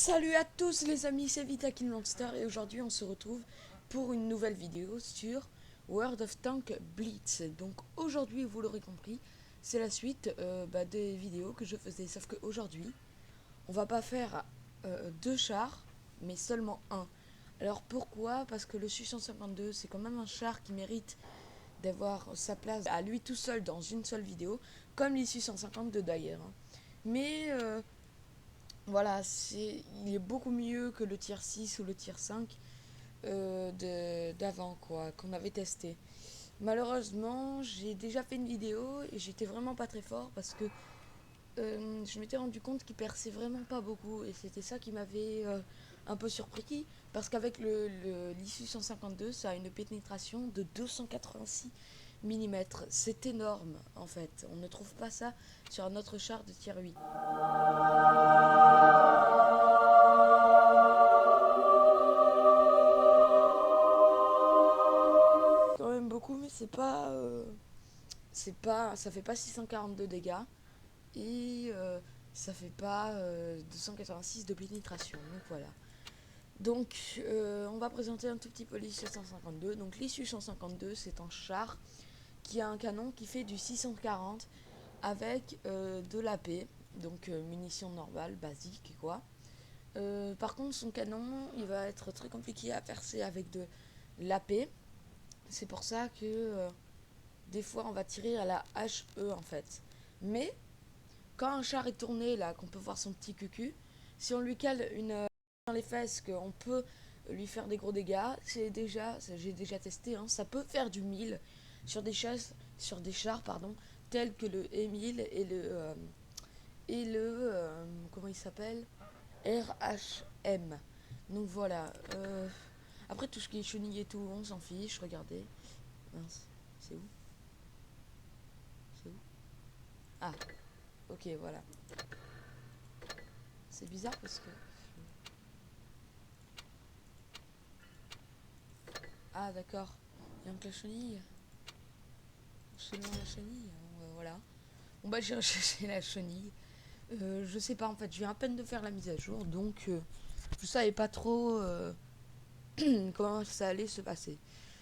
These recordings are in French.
Salut à tous les amis, c'est Vita Kill Monster et aujourd'hui on se retrouve pour une nouvelle vidéo sur World of Tanks Blitz. Donc aujourd'hui, vous l'aurez compris, c'est la suite des vidéos que je faisais, sauf qu'aujourd'hui on va pas faire deux chars mais seulement un. Alors pourquoi? Parce que le Su-152 c'est quand même un char qui mérite d'avoir sa place à lui tout seul dans une seule vidéo, comme les Su-152 d'ailleurs, hein. Mais voilà, il est beaucoup mieux que le tier 6 ou le tier 5 d'avant, quoi, qu'on avait testé. Malheureusement, j'ai déjà fait une vidéo et j'étais vraiment pas très fort parce que je m'étais rendu compte qu'il perçait vraiment pas beaucoup et c'était ça qui m'avait un peu surpris parce qu'avec l'issue 152, ça a une pénétration de 286 mm. C'est énorme en fait. On ne trouve pas ça sur un autre char de tier 8. Quand même beaucoup, mais ça fait pas 642 dégâts et ça fait pas 286 de pénétration. Donc voilà. Donc on va présenter un tout petit peu l'issue 152. Donc l'issue 152, c'est un char qui a un canon qui fait du 640 avec de l'AP, donc munitions normales, basiques quoi. Par contre, son canon, il va être très compliqué à percer avec de l'AP. C'est pour ça que des fois on va tirer à la HE en fait. Mais quand un char est tourné là, qu'on peut voir son petit cucu, si on lui cale une dans les fesses, qu'on peut lui faire des gros dégâts, j'ai déjà testé, hein, ça peut faire du 1000 sur sur des chars pardon, tels que le E1000 et le comment il s'appelle, RHM. Donc voilà. Après tout ce qui est chenille et tout, on s'en fiche. Regardez. Mince, c'est où? C'est où? Ah, ok, voilà. C'est bizarre parce que... Ah, d'accord. Il y a que la chenille. C'est loin la chenille. Voilà. Bon, bah, j'ai recherché la chenille. Je sais pas, en fait, je viens à peine de faire la mise à jour. Donc, je savais pas trop comment ça allait se passer.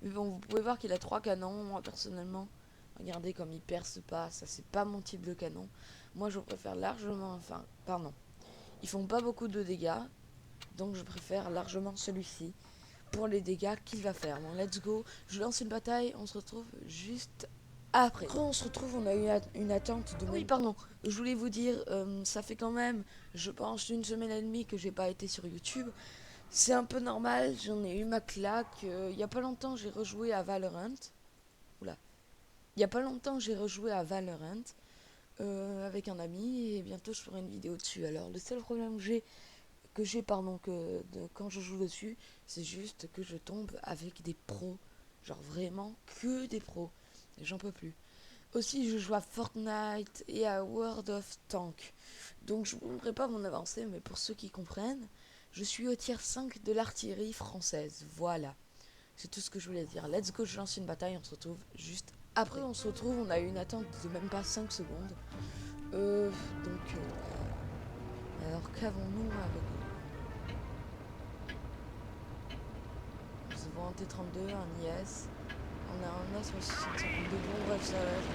Mais bon, vous pouvez voir qu'il a 3 canons. Moi, personnellement, regardez comme il perce pas. Ça, c'est pas mon type de canon. Moi, je préfère largement... Enfin, pardon. Ils font pas beaucoup de dégâts. Donc, je préfère largement celui-ci pour les dégâts qu'il va faire. Bon, let's go. Je lance une bataille. On se retrouve juste après. Quand on se retrouve, on a eu une attente de... Oui, pardon. Je voulais vous dire, ça fait quand même, je pense, une semaine et demie que j'ai pas été sur YouTube. C'est un peu normal, j'en ai eu ma claque. Il y a pas longtemps, j'ai rejoué à Valorant. Oula. Il y a pas longtemps, j'ai rejoué à Valorant avec un ami et bientôt je ferai une vidéo dessus. Alors, le seul problème que quand je joue dessus, c'est juste que je tombe avec des pros. Genre vraiment que des pros. Et j'en peux plus. Aussi, je joue à Fortnite et à World of Tanks. Donc, je ne vous montrerai pas mon avancée, mais pour ceux qui comprennent, je suis au tier 5 de l'artillerie française. Voilà. C'est tout ce que je voulais dire. Let's go, je lance une bataille, on se retrouve juste après. On se retrouve, on a eu une attente de même pas 5 secondes. Alors qu'avons-nous avec... Nous avons un T32, un IS, on a un A62. Bon, bref, ça va être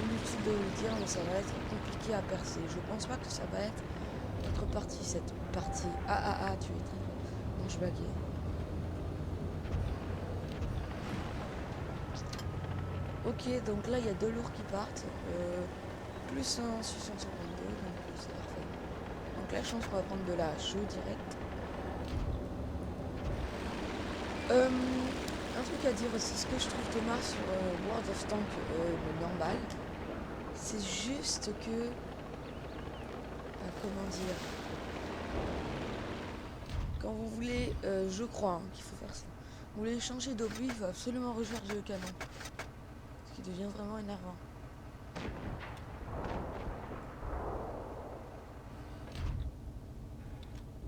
inutile de le dire, mais ça va être compliqué à percer. Je pense pas que ça va être notre partie, cette partie. Tu es très... Non, je baguais. Ok, donc là, il y a 2 lourds qui partent. Plus un 652, donc c'est parfait. Donc la chance qu'on va prendre de la HE direct. Un truc à dire aussi, ce que je trouve dommage sur World of Tanks, le normal, c'est juste que... comment dire... Quand vous voulez, je crois hein, qu'il faut faire ça. Vous voulez changer d'obus, il faut absolument recharger le canon. Ce qui devient vraiment énervant.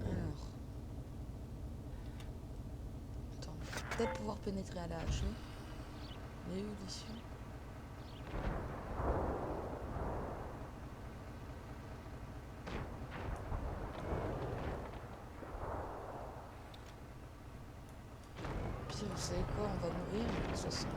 Alors... Attends, peut-être pouvoir pénétrer à la HE. Mais où l'issue? pire, vous savez quoi, on va mourir, de toute façon.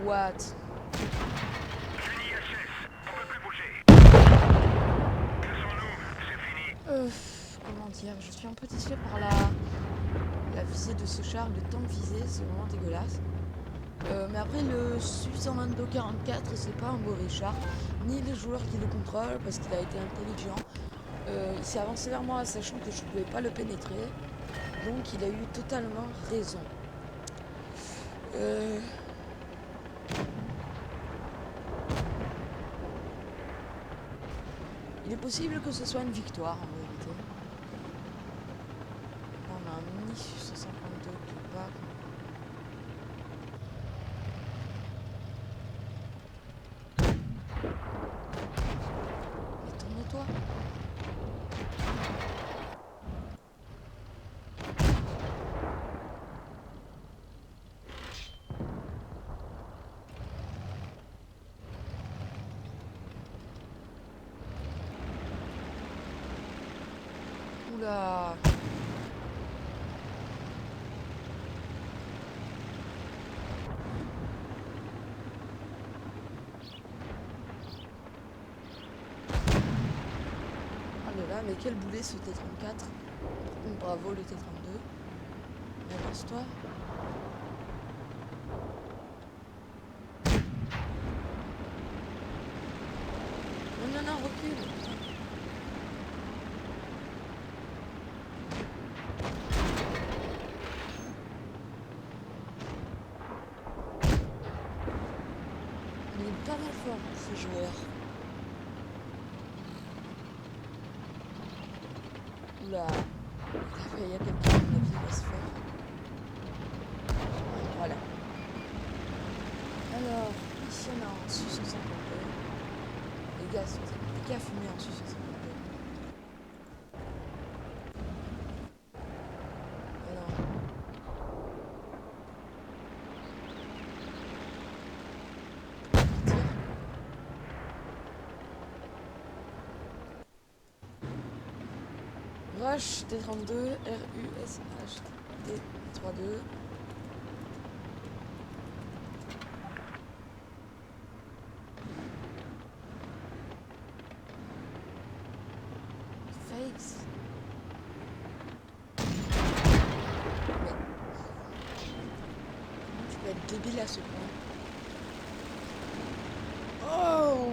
What? Comment dire, je suis un peu déçue par la visée de ce char, le temps de visée, c'est vraiment dégueulasse. Mais après, le Su-122-44, c'est pas un mauvais char, ni les joueurs qui le contrôlent, parce qu'il a été intelligent. Il s'est avancé vers moi, sachant que je ne pouvais pas le pénétrer, donc il a eu totalement raison. Il est possible que ce soit une victoire en vérité. On a un mini 152 qui est pas. Mais tourne-toi. Oula. Oh là là, mais quel boulet ce T-34. Bravo le T-32. Avance-toi. Non, non, non, recule. Il est pas mal fort, ce joueur. Oula. Il y a quelqu'un qui va se faire. Voilà. Alors, ici on a un Su-152. Les gars, les gars fumaient en Su-152. Alors. Rush T32, RUSH T32. Fakes. Mais tu peux être débile à ce point. Oh!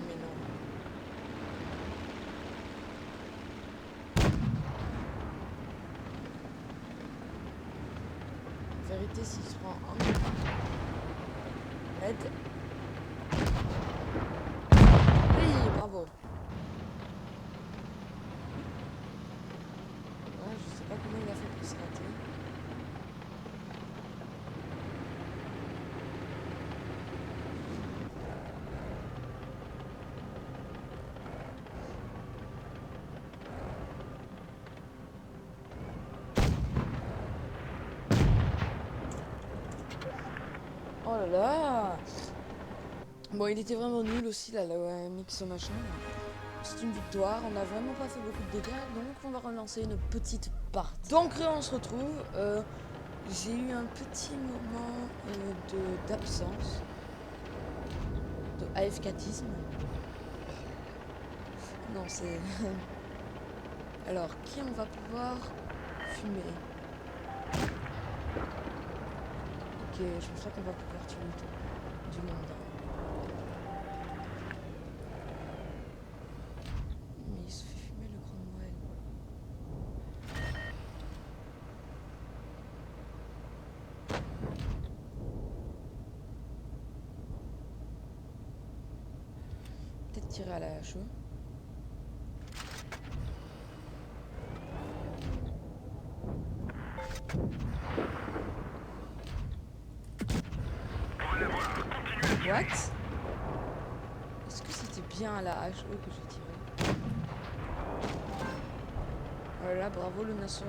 Mais non. En vérité, s'il se prend un aide. Oui, bravo. Ouais, je sais pas comment il a fait pour se rater. Oh là là! Bon, il était vraiment nul aussi, là, le mix machin. C'est une victoire, on n'a vraiment pas fait beaucoup de dégâts, donc on va relancer une petite partie. Donc on se retrouve, j'ai eu un petit moment d'absence, de AFKisme. Non, c'est... Alors, qui on va pouvoir fumer? Ok, je pense pas qu'on va pouvoir tuer du monde. Mais il se fait fumer le Grand Noël. tirer à la HE. What? Est-ce que c'était bien à la HE que j'ai tiré? Voilà, bravo le Nasser.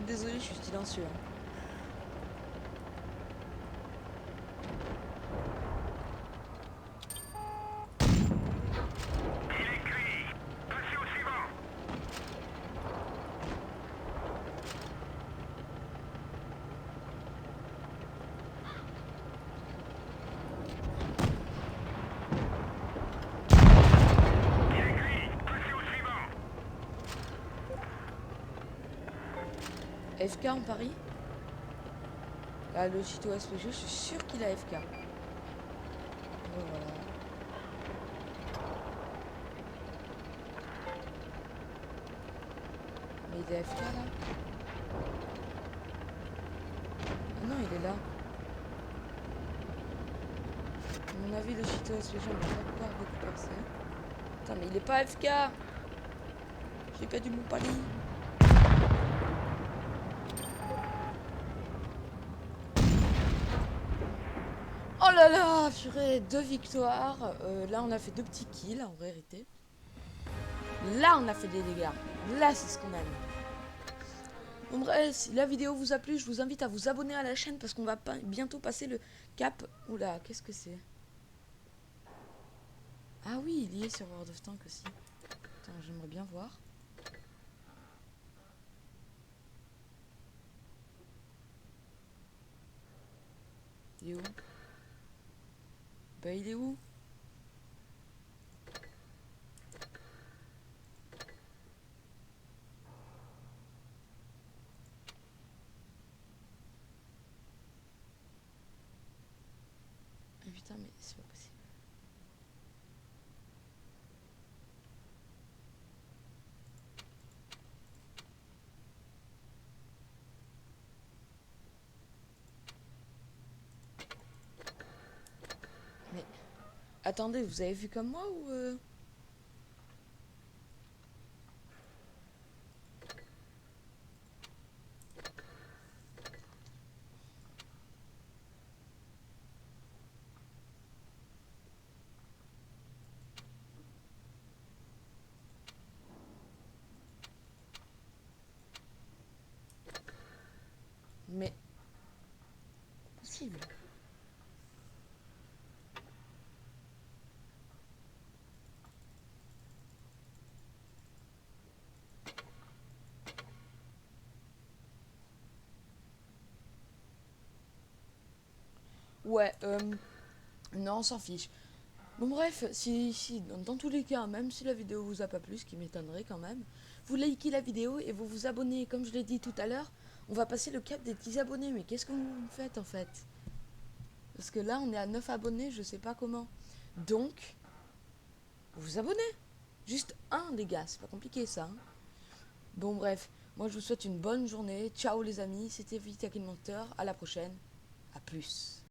Désolé, je suis silencieux. Hein. FK en Paris. Là, le Chito SPG, je suis sûr qu'il a FK. Voilà. Mais il est FK là? Ah non, il est là. À mon avis, le Chito SPG, on va pas pouvoir récupérer. Attends, mais il est pas FK! J'ai perdu mon pari. Oh là là, purée, 2 victoires. Là, on a fait 2 petits kills, en vérité. Là, on a fait des dégâts. Là, c'est ce qu'on aime. Bon bref, si la vidéo vous a plu, je vous invite à vous abonner à la chaîne parce qu'on va bientôt passer le cap. Oula, qu'est-ce que c'est? Ah oui, il y est sur World of Tanks aussi. Attends, j'aimerais bien voir. Il est où? Bah il est où? Ah putain, mais c'est pas possible. Mais attendez, vous avez vu comme moi ou Mais possible. Ouais, non, on s'en fiche. Bon bref, si dans tous les cas, même si la vidéo vous a pas plu, ce qui m'étonnerait quand même, vous likez la vidéo et vous vous abonnez. Comme je l'ai dit tout à l'heure, on va passer le cap des 10 abonnés. Mais qu'est-ce que vous faites en fait? Parce que là, on est à 9 abonnés, je sais pas comment. Donc, vous vous abonnez. Juste un, les gars, c'est pas compliqué ça. Hein. Bon bref, moi je vous souhaite une bonne journée. Ciao les amis, c'était Vita Monster. À la prochaine. À plus.